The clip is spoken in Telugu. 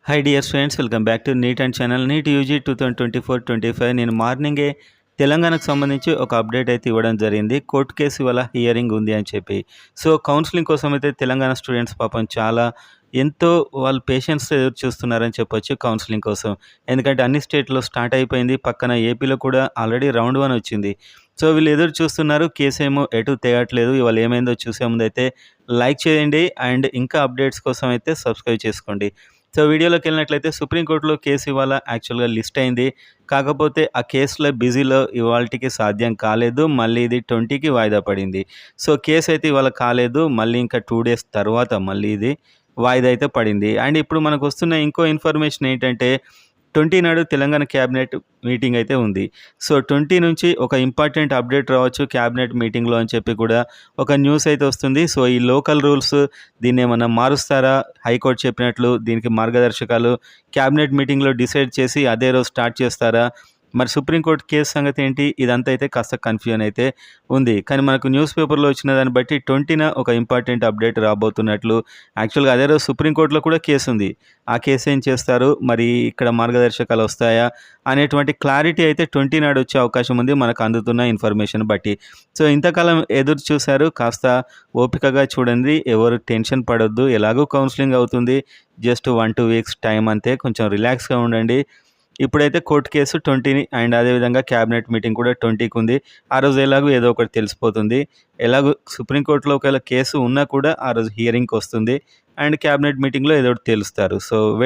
Hi dear friends, welcome back to NEET and channel. NEET UG 2024-25 నేను మార్నింగే తెలంగాణకు సంబంధించి ఒక అప్డేట్ అయితే ఇవ్వడం జరిగింది. కోర్టు కేసు ఇవాళ హియరింగ్ ఉంది అని చెప్పి. సో కౌన్సిలింగ్ కోసం అయితే తెలంగాణ స్టూడెంట్స్ పాపం చాలా ఎంతో వాళ్ళు పేషెన్స్‌తో ఎదురు చూస్తున్నారని చెప్పొచ్చు కౌన్సిలింగ్ కోసం. ఎందుకంటే అన్ని స్టేట్‌లో స్టార్ట్ అయిపోయింది. పక్కన ఏపీలో కూడా ఆల్రెడీ రౌండ్ 1 వచ్చింది. సో వీళ్ళు ఎదురు చూస్తున్నారు. కేసేమో ఎటు తెగట్లేదు. ఇవాళ ఏమైందో చూసే ముందైతే లైక్ చేయండి అండ్ ఇంకా అప్డేట్స్ కోసం అయితే సబ్స్క్రైబ్ చేసుకోండి. సో వీడియోలోకి వెళ్ళినట్లయితే సుప్రీంకోర్టులో కేసు ఇవాళ యాక్చువల్గా లిస్ట్ అయింది. కాకపోతే ఆ కేసులో బిజీలో ఇవాల్టికి సాధ్యం కాలేదు. మళ్ళీ ఇది 20కి వాయిదా పడింది. సో కేసు అయితే ఇవాళ కాలేదు. మళ్ళీ ఇంకా 2 డేస్ తర్వాత మళ్ళీ ఇది వాయిదా అయితే పడింది. అండ్ ఇప్పుడు మనకు వస్తున్న ఇంకో ఇన్ఫర్మేషన్ ఏంటంటే 20 నాడు తెలంగాణ క్యాబినెట్ మీటింగ్ అయితే ఉంది. సో 20 నుంచి ఒక ఇంపార్టెంట్ అప్డేట్ రావచ్చు క్యాబినెట్ మీటింగ్లో అని చెప్పి కూడా ఒక న్యూస్ అయితే వస్తుంది. సో ఈ లోకల్ రూల్స్ దీన్ని ఏమన్నా మారుస్తారా? హైకోర్టు చెప్పినట్లు దీనికి మార్గదర్శకాలు క్యాబినెట్ మీటింగ్లో డిసైడ్ చేసి అదే రోజు స్టార్ట్ చేస్తారా? మరి సుప్రీంకోర్టు కేసు సంగతి ఏంటి? ఇదంతా అయితే కాస్త కన్ఫ్యూజన్ అయితే ఉంది. కానీ మనకు న్యూస్ పేపర్లో వచ్చిన దాన్ని బట్టి 20న ఒక ఇంపార్టెంట్ అప్డేట్ రాబోతున్నట్లు. యాక్చువల్గా అదే రోజు సుప్రీంకోర్టులో కూడా కేసు ఉంది. ఆ కేసు ఏం చేస్తారు? మరి ఇక్కడ మార్గదర్శకాలు వస్తాయా? అనేటువంటి క్లారిటీ అయితే 20 నాడు వచ్చే అవకాశం ఉంది మనకు అందుతున్న ఇన్ఫర్మేషన్ బట్టి. సో ఇంతకాలం ఎదురు చూశారు. కాస్త ఓపికగా చూడండి. ఎవరు టెన్షన్ పడొద్దు. ఎలాగో కౌన్సిలింగ్ అవుతుంది. జస్ట్ 1-2 వీక్స్ టైం అంతే. కొంచెం రిలాక్స్గా ఉండండి. ఇప్పుడైతే కోర్టు కేసు 20 అండ్ అదేవిధంగా క్యాబినెట్ మీటింగ్ కూడా 20కి ఉంది. ఆ రోజు ఎలాగో ఏదో ఒకటి తెలిసిపోతుంది. ఎలాగో సుప్రీంకోర్టులో ఒకవేళ కేసు ఉన్నా కూడా ఆ రోజు హియరింగ్కి వస్తుంది అండ్ క్యాబినెట్ మీటింగ్లో ఏదో ఒకటి తెలుస్తారు. సో